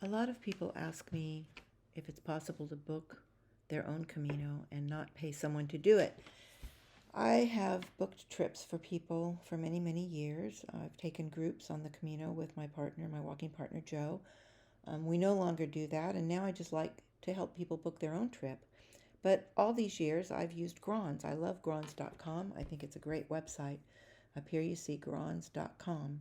A lot of people ask me if it's possible to book their own Camino and not pay someone to do it. I have booked trips for people for many, many years. I've taken groups on the Camino with my partner, my walking partner, Joe. We no longer do that, and now I just like to help people book their own trip. But all these years, I've used Gronze. I love Gronze.com. I think it's a great website. Up here you see Gronze.com.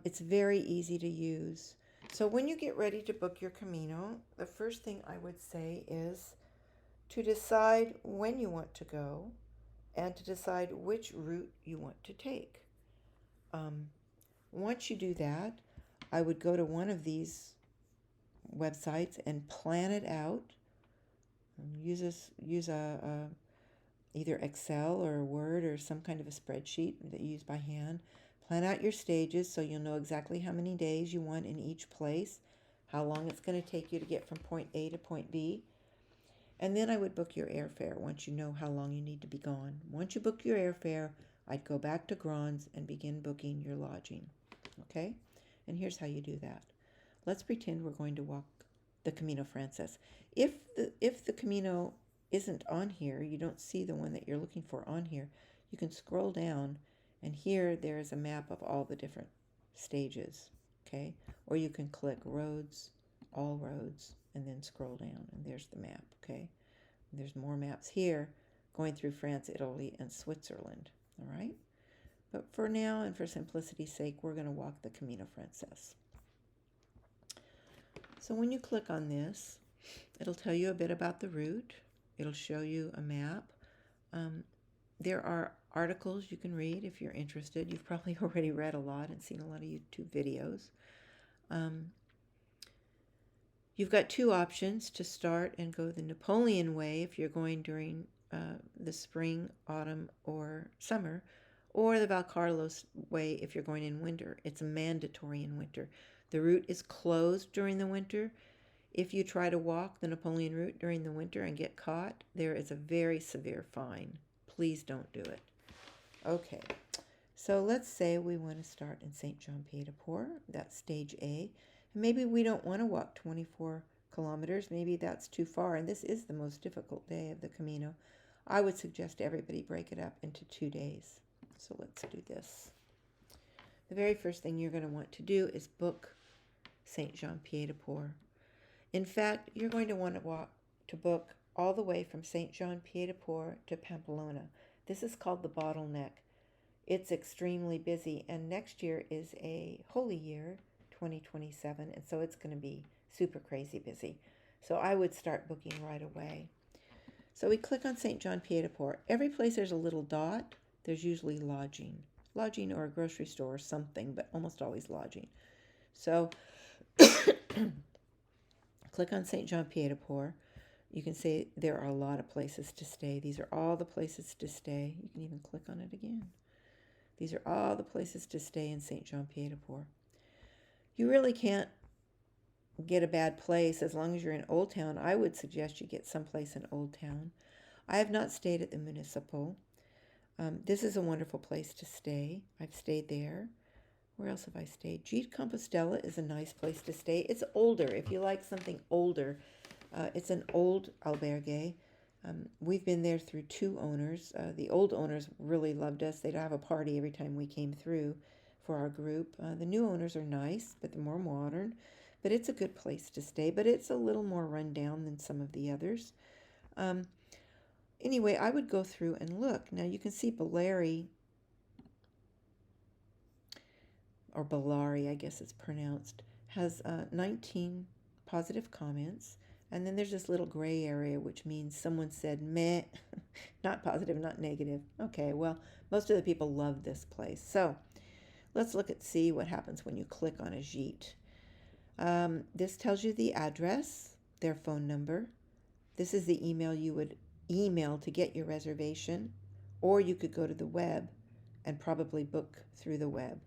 It's very easy to use. So when you get ready to book your Camino, the first thing I would say is to decide when you want to go and to decide which route you want to take. Um, Once you do that, I would go to one of these websites and plan it out. Use a either Excel or Word or some kind of a spreadsheet that you use by hand. Plan out your stages so you'll know exactly how many days you want in each place, how long it's going to take you to get from point A to point B. And then I would book your airfare once you know how long you need to be gone. Once you book your airfare, I'd go back to Gronze and begin booking your lodging. Okay? And here's how you do that. Let's pretend we're going to walk the Camino Frances. If the Camino isn't on here, you don't see the one that you're looking for on here, you can scroll down and here there's a map of all the different stages, okay? Or you can click roads, all roads, and then scroll down and there's the map, okay? And there's more maps here going through France, Italy, and Switzerland, all right? But for now and for simplicity's sake, we're going to walk the Camino Frances. So when you click on this, it'll tell you a bit about the route. It'll show you a map. There are articles you can read if you're interested. You've probably already read a lot and seen a lot of YouTube videos. You've got two options to start and go the Napoleon way if you're going during the spring, autumn, or summer, or the Valcarlos way if you're going in winter. It's mandatory in winter. The route is closed during the winter. If you try to walk the Napoleon route during the winter and get caught, there is a very severe fine. Please don't do it. Okay, so let's say we want to start in Saint Jean Pied de Port. That's stage A. And maybe we don't want to walk 24 kilometers. Maybe that's too far, and this is the most difficult day of the Camino. I would suggest everybody break it up into 2 days. So let's do this. The very first thing you're going to want to do is book Saint Jean Pied de Port. In fact, you're going to want to book all the way from Saint Jean Pied de Port to Pamplona. This is called the bottleneck. It's extremely busy, and next year is a holy year, 2027, and so it's going to be super crazy busy. So I would start booking right away. So we click on Saint Jean Pied de Port. Every place there's a little dot, there's usually lodging. Lodging or a grocery store or something, but almost always lodging. So click on Saint Jean Pied de Port. You can see there are a lot of places to stay. These are all the places to stay. You can even click on it again. These are all the places to stay in Saint Jean Pied de Port. You really can't get a bad place as long as you're in Old Town. I would suggest you get someplace in Old Town. I have not stayed at the Municipal. This is a wonderful place to stay. I've stayed there. Where else have I stayed? Gite Compostela is a nice place to stay. It's older. If you like something older, it's an old albergue. We've been there through 2 owners. The old owners really loved us. They'd have a party every time we came through for our group. The new owners are nice, but they're more modern. But it's a good place to stay, but it's a little more run down than some of the others. Anyway, I would go through and look. Now you can see Bellary, or Bellari, I guess it's pronounced, has 19 positive comments. And then there's this little gray area, which means someone said meh, not positive, not negative. Okay, well, most of the people love this place. So let's see what happens when you click on a Gite. This tells you the address, their phone number. This is the email you would email to get your reservation, or you could go to the web and probably book through the web.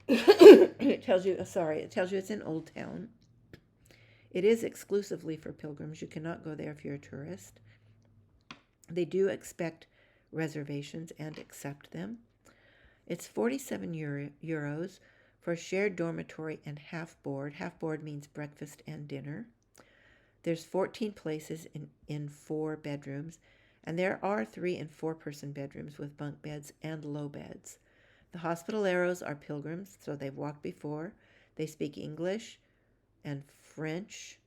It tells you it's in Old Town. It is exclusively for pilgrims. You cannot go there if you're a tourist. They do expect reservations and accept them. It's 47 euros for shared dormitory and half board. Half board means breakfast and dinner. There's 14 places in 4 bedrooms, and there are 3 and 4 person bedrooms with bunk beds and low beds. The hospitaleros are pilgrims, so they've walked before. They speak English and French,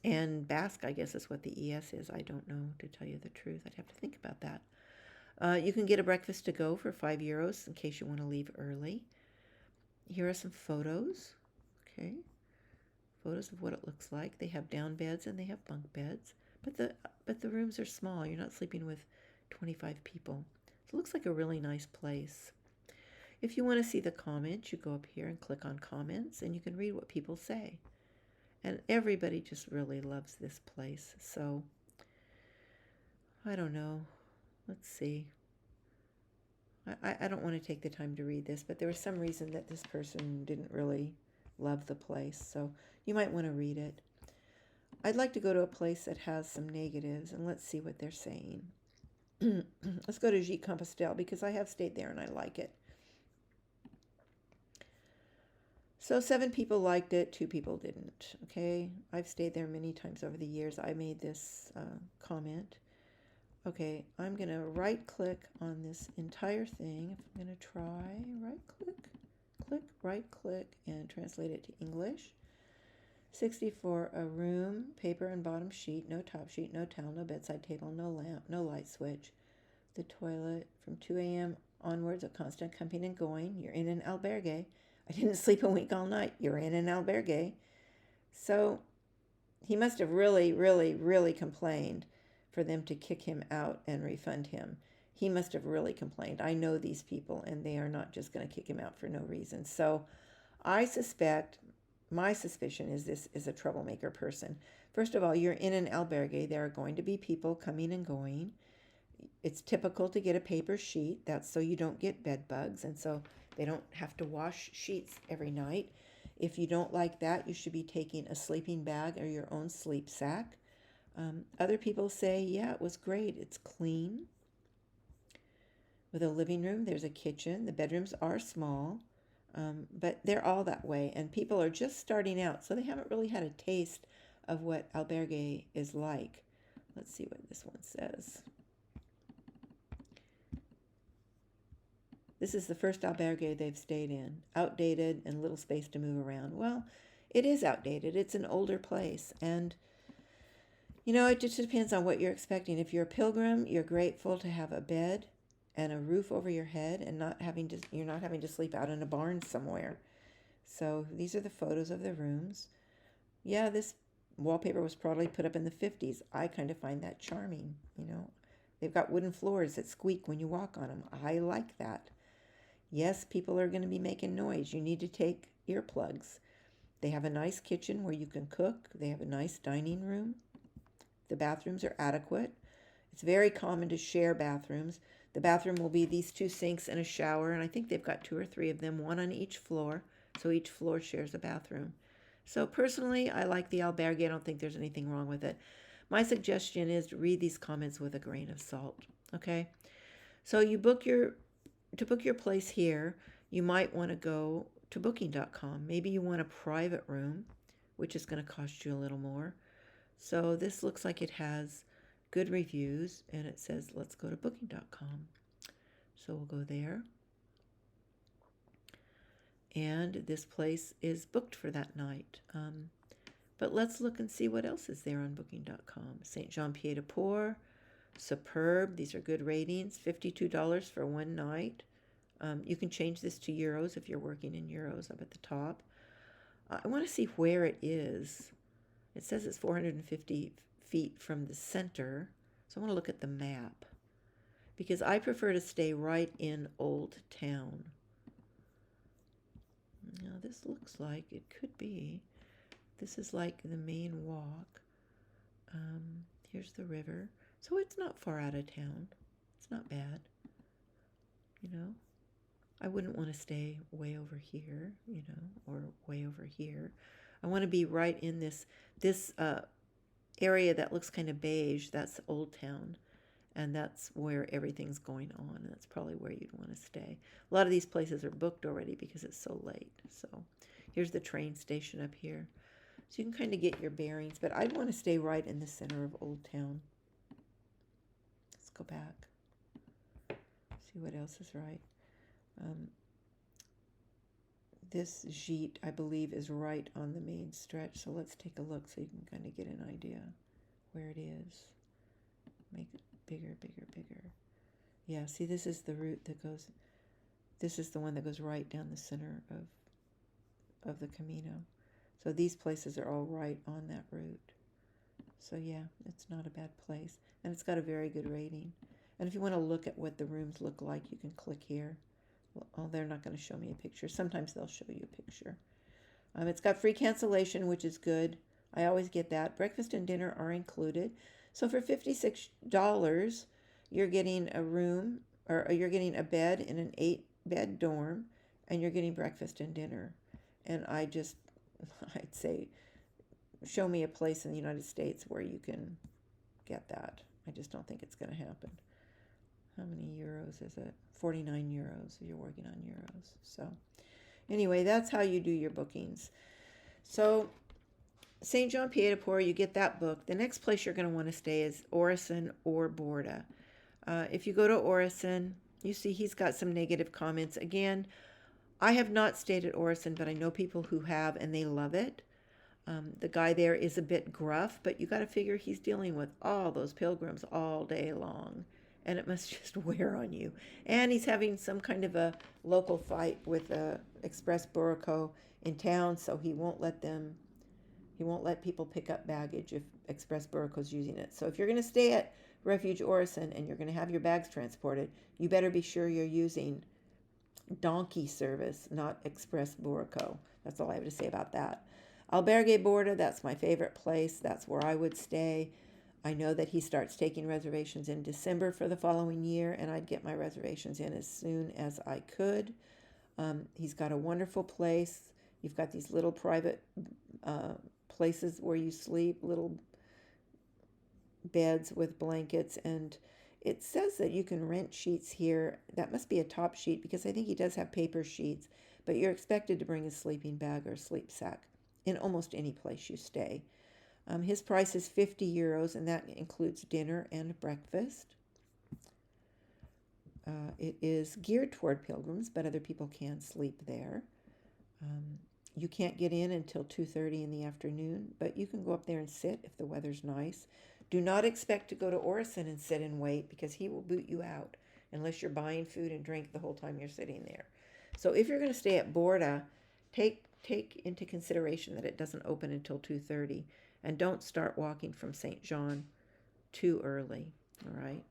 and Basque, I guess is what the ES is. I don't know, to tell you the truth. I'd have to think about that. You can get a breakfast to go for €5 in case you want to leave early. Here are some photos. Okay. Photos of what it looks like. They have down beds and they have bunk beds, but the rooms are small. You're not sleeping with 25 people. So it looks like a really nice place. If you want to see the comments, you go up here and click on comments, and you can read what people say. And everybody just really loves this place. So I don't know. Let's see. I don't want to take the time to read this, but there was some reason that this person didn't really love the place. So you might want to read it. I'd like to go to a place that has some negatives, and let's see what they're saying. Let's go to Gite Compostelle because I have stayed there and I like it. So 7 people liked it, 2 people didn't. Okay, I've stayed there many times over the years. I made this comment. Okay, I'm going to right click on this entire thing. I'm going to try right click, right click, and translate it to English. 64, a room, paper and bottom sheet, no top sheet, no towel, no bedside table, no lamp, no light switch. The toilet from 2 a.m. onwards, a constant coming and going. You're in an albergue. I didn't sleep a wink all night. You're in an albergue. So he must have really, really, really complained for them to kick him out and refund him. He must have really complained. I know these people, and they are not just going to kick him out for no reason. So I suspect, my suspicion is this is a troublemaker person. First of all, you're in an albergue. There are going to be people coming and going. It's typical to get a paper sheet. That's so you don't get bed bugs, and so they don't have to wash sheets every night. If you don't like that, you should be taking a sleeping bag or your own sleep sack. Other people say, yeah, it was great. It's clean. With a living room, there's a kitchen. The bedrooms are small, but they're all that way. And people are just starting out, so they haven't really had a taste of what albergue is like. Let's see what this one says. This is the first albergue they've stayed in. Outdated and little space to move around. Well, it is outdated. It's an older place. And, you know, it just depends on what you're expecting. If you're a pilgrim, you're grateful to have a bed and a roof over your head and you're not having to sleep out in a barn somewhere. So these are the photos of the rooms. Yeah, this wallpaper was probably put up in the 50s. I kind of find that charming, you know. They've got wooden floors that squeak when you walk on them. I like that. Yes, people are going to be making noise. You need to take earplugs. They have a nice kitchen where you can cook. They have a nice dining room. The bathrooms are adequate. It's very common to share bathrooms. The bathroom will be these 2 sinks and a shower, and I think they've got 2 or 3 of them, one on each floor, so each floor shares a bathroom. So personally, I like the albergue. I don't think there's anything wrong with it. My suggestion is to read these comments with a grain of salt, okay? So to book your place here, you might want to go to booking.com. Maybe you want a private room, which is going to cost you a little more. So this looks like it has good reviews, and it says let's go to booking.com. So we'll go there. And this place is booked for that night. But let's look and see what else is there on booking.com. St. Jean Pied de Port, superb. These are good ratings. $52 for one night. You can change this to euros if you're working in euros up at the top. I want to see where it is. It says it's 450 feet from the center. So I want to look at the map because I prefer to stay right in Old Town. Now this looks like it could be. This is like the main walk. Here's the river. So it's not far out of town. It's not bad. You know, I wouldn't want to stay way over here, you know, or way over here. I want to be right in this area that looks kind of beige. That's Old Town. and that's where everything's going on, and that's probably where you'd want to stay. A lot of these places are booked already because it's so late. So here's the train station up here. So you can kind of get your bearings, but I'd want to stay right in the center of Old Town. Let's go back. See what else is right. This Jeet, I believe, is right on the main stretch. So let's take a look so you can kind of get an idea where it is. Make it bigger, bigger, bigger. Yeah, see, this is the route that goes, this is the one that goes right down the center of the Camino. So these places are all right on that route. So yeah, it's not a bad place. And it's got a very good rating. And if you want to look at what the rooms look like, you can click here. Well, they're not going to show me a picture. Sometimes they'll show you a picture. It's got free cancellation, which is good. I always get that. Breakfast and dinner are included. So for $56, you're getting a room, or you're getting a bed in an 8-bed dorm, and you're getting breakfast and dinner. And I'd say, show me a place in the United States where you can get that. I just don't think it's going to happen. How many euros is it? 49 euros if you're working on euros. So anyway, that's how you do your bookings. So St. John Pied de Port, you get that book. The next place you're going to want to stay is Orison or Borda. If you go to Orison, you see he's got some negative comments. Again, I have not stayed at Orison, but I know people who have, and they love it. The guy there is a bit gruff, but you got to figure he's dealing with all those pilgrims all day long, and it must just wear on you. And he's having some kind of a local fight with Express Buraco in town, so he won't let people pick up baggage if Express Buraco's using it. So if you're going to stay at Refuge Orison and you're going to have your bags transported, you better be sure you're using donkey service, not Express Buraco. That's all I have to say about that. Albergue Borda, that's my favorite place. That's where I would stay. I know that he starts taking reservations in December for the following year, and I'd get my reservations in as soon as I could. He's got a wonderful place. You've got these little private places where you sleep, little beds with blankets, and it says that you can rent sheets here. That must be a top sheet because I think he does have paper sheets, but you're expected to bring a sleeping bag or sleep sack in almost any place you stay. His price is 50 euros, and that includes dinner and breakfast. It is geared toward pilgrims, but other people can sleep there. You can't get in until 2:30 in the afternoon, but you can go up there and sit if the weather's nice. Do not expect to go to Orison and sit and wait because he will boot you out unless you're buying food and drink the whole time you're sitting there. So if you're going to stay at Borda, take into consideration that it doesn't open until 2:30, and don't start walking from St. John too early, all right?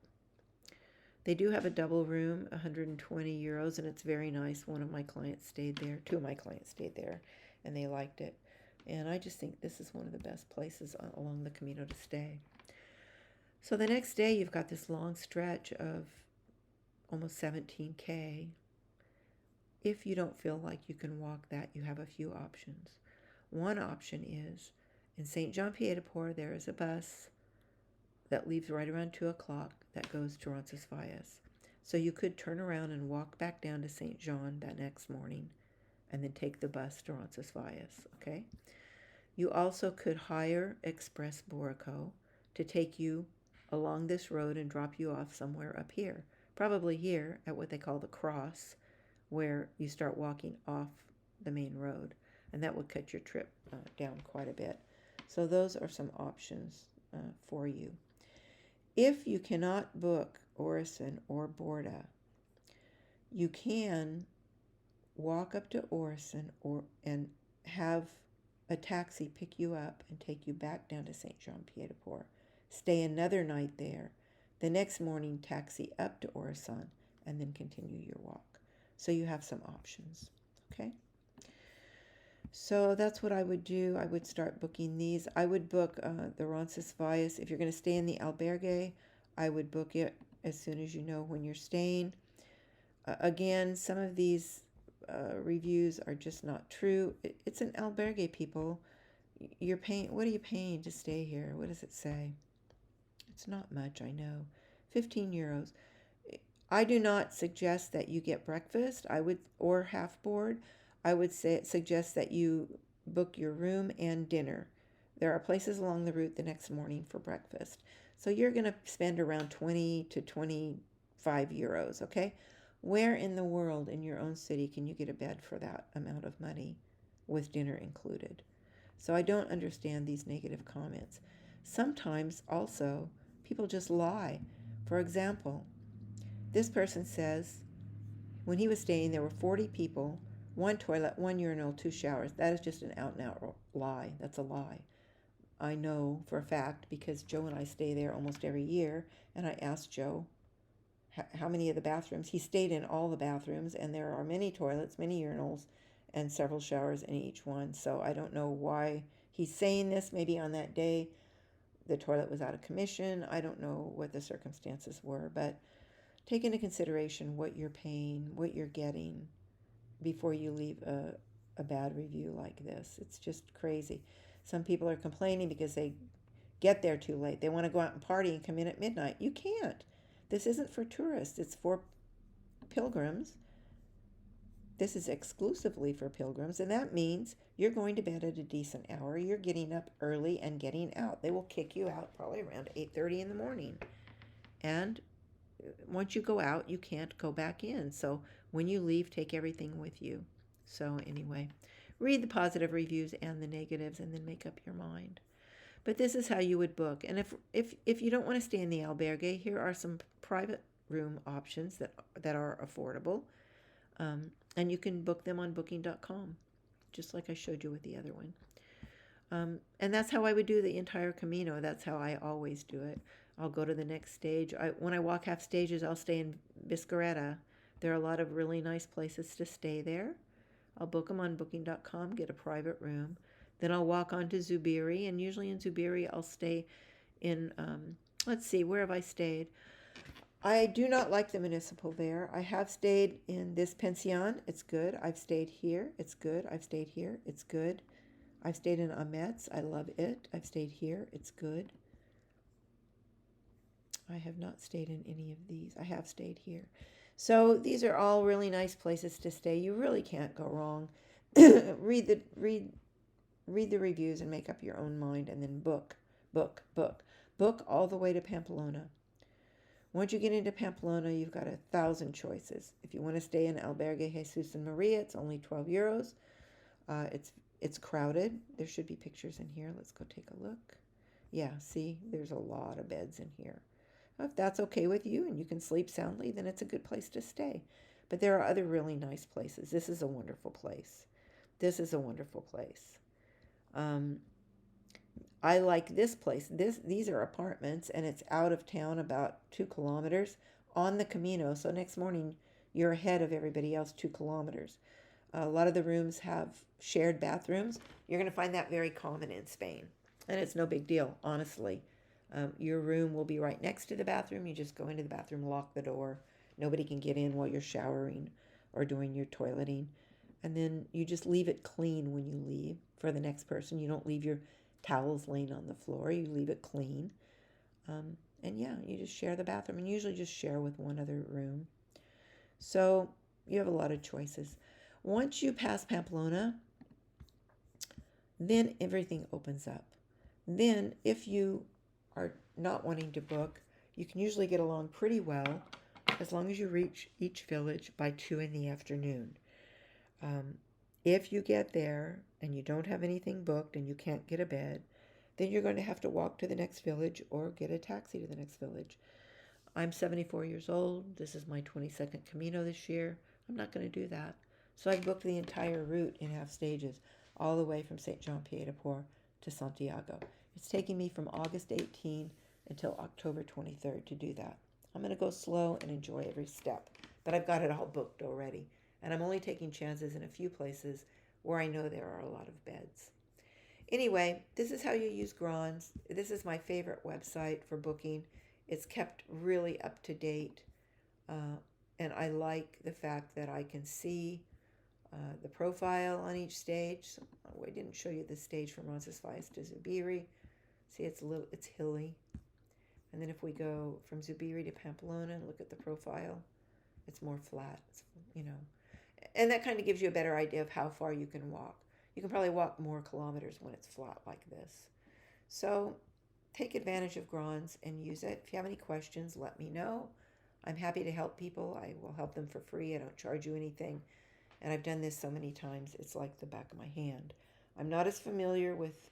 They do have a double room, 120 euros, and it's very nice. One of my clients stayed there. Two of my clients stayed there, and they liked it. And I just think this is one of the best places along the Camino to stay. So the next day, you've got this long stretch of almost 17K. If you don't feel like you can walk that, you have a few options. One option is, in St. John Pied de Port, there is a bus that leaves right around 2 o'clock that goes to Roncesvalles. So you could turn around and walk back down to St. John that next morning and then take the bus to Roncesvalles, okay? You also could hire Express Buraco to take you along this road and drop you off somewhere up here, probably here at what they call the cross, where you start walking off the main road, and that would cut your trip down quite a bit. So those are some options for you. If you cannot book Orison or Borda, you can walk up to Orison and have a taxi pick you up and take you back down to St. John Pied de Port. Stay another night there. The next morning, taxi up to Orison and then continue your walk. So you have some options, okay? So that's what I would do. I would start booking these. I would book the Roncesvalles. If you're going to stay in the albergue, I would book it as soon as you know when you're staying. Again, some of these reviews are just not true. It's an albergue, people. You're paying. What are you paying to stay here? What does it say? It's not much, I know. 15 euros. I do not suggest that you get breakfast. Or half board. I would suggest that you book your room and dinner. There are places along the route the next morning for breakfast. So you're going to spend around 20 to 25 euros, okay? Where in the world in your own city can you get a bed for that amount of money with dinner included? So I don't understand these negative comments. Sometimes also people just lie. For example, this person says when he was staying there were 40 people, one toilet, one urinal, two showers. That is just an out and out lie. That's a lie. I know for a fact because Joe and I stay there almost every year, and I asked Joe how many of the bathrooms. He stayed in all the bathrooms, and there are many toilets, many urinals, and several showers in each one. So I don't know why he's saying this. Maybe on that day the toilet was out of commission. I don't know what the circumstances were, but take into consideration what you're paying, what you're getting before you leave a bad review like this. It's just crazy. Some people are complaining because they get there too late. They want to go out and party and come in at midnight. You can't. This isn't for tourists. It's for pilgrims. This is exclusively for pilgrims, and that means you're going to bed at a decent hour. You're getting up early and getting out. They will kick you out probably around 8:30 in the morning. And once you go out, you can't go back in. So when you leave, take everything with you. So anyway, read the positive reviews and the negatives and then make up your mind. But this is how you would book. And if you don't want to stay in the albergue, here are some private room options that are affordable. And you can book them on booking.com, just like I showed you with the other one. And that's how I would do the entire Camino. That's how I always do it. I'll go to the next stage. When I walk half stages, I'll stay in Biscarreta. There are a lot of really nice places to stay there. I'll book them on booking.com, get a private room. Then I'll walk on to Zubiri, and usually in Zubiri I'll stay in, let's see, where have I stayed? I do not like the municipal there. I have stayed in this pension. It's good. I've stayed here. It's good. I've stayed here. It's good. I've stayed in Ametz. I love it. I've stayed here. It's good. I have not stayed in any of these. I have stayed here. So these are all really nice places to stay. You really can't go wrong. read the reviews and make up your own mind, and then book all the way to Pamplona. Once you get into Pamplona, you've got 1,000 choices. If you want to stay in Albergue Jesus and Maria, it's only 12 euros. It's crowded. There should be pictures in here. Let's go take a look. Yeah, see, there's a lot of beds in here. If that's okay with you and you can sleep soundly, then it's a good place to stay. But there are other really nice places. This is a wonderful place. This is a wonderful place. I like this place. These are apartments, and it's out of town about 2 kilometers on the Camino. So next morning, you're ahead of everybody else 2 kilometers. A lot of the rooms have shared bathrooms. You're going to find that very common in Spain. And it's no big deal, honestly. Your room will be right next to the bathroom. You just go into the bathroom, lock the door. Nobody can get in while you're showering or doing your toileting. And then you just leave it clean when you leave for the next person. You don't leave your towels laying on the floor. You leave it clean. And yeah, you just share the bathroom, and usually just share with one other room. So you have a lot of choices. Once you pass Pamplona, then everything opens up. Then if you are not wanting to book, you can usually get along pretty well as long as you reach each village by 2 in the afternoon. If you get there and you don't have anything booked and you can't get a bed, then you're going to have to walk to the next village or get a taxi to the next village. I'm 74 years old. This is my 22nd Camino this year. I'm not going to do that. So I booked the entire route in half stages, all the way from St. Jean Pied de Port to Santiago. It's taking me from August 18 until October 23rd to do that. I'm going to go slow and enjoy every step, but I've got it all booked already. And I'm only taking chances in a few places where I know there are a lot of beds. Anyway, this is how you use Gronze. This is my favorite website for booking. It's kept really up to date. And I like the fact that I can see the profile on each stage. So I didn't show you the stage from Roncesvalles to Zubiri. See, it's hilly. And then if we go from Zubiri to Pamplona and look at the profile, it's more flat, and that kind of gives you a better idea of how far you can walk. You can probably walk more kilometers when it's flat like this. So take advantage of Gronze and use it. If you have any questions, let me know. I'm happy to help people. I will help them for free. I don't charge you anything. And I've done this so many times, it's like the back of my hand. I'm not as familiar with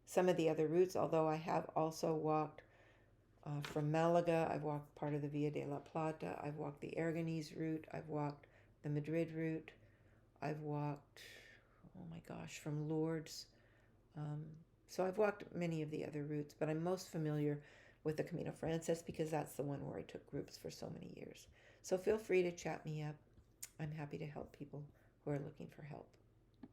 some of the other routes, although I have also walked from Malaga. I've walked part of the Via de la Plata. I've walked the Aragonese route. I've walked the Madrid route. I've walked, oh my gosh, from Lourdes. So I've walked many of the other routes, but I'm most familiar with the Camino Frances because that's the one where I took groups for so many years. So feel free to chat me up. I'm happy to help people who are looking for help.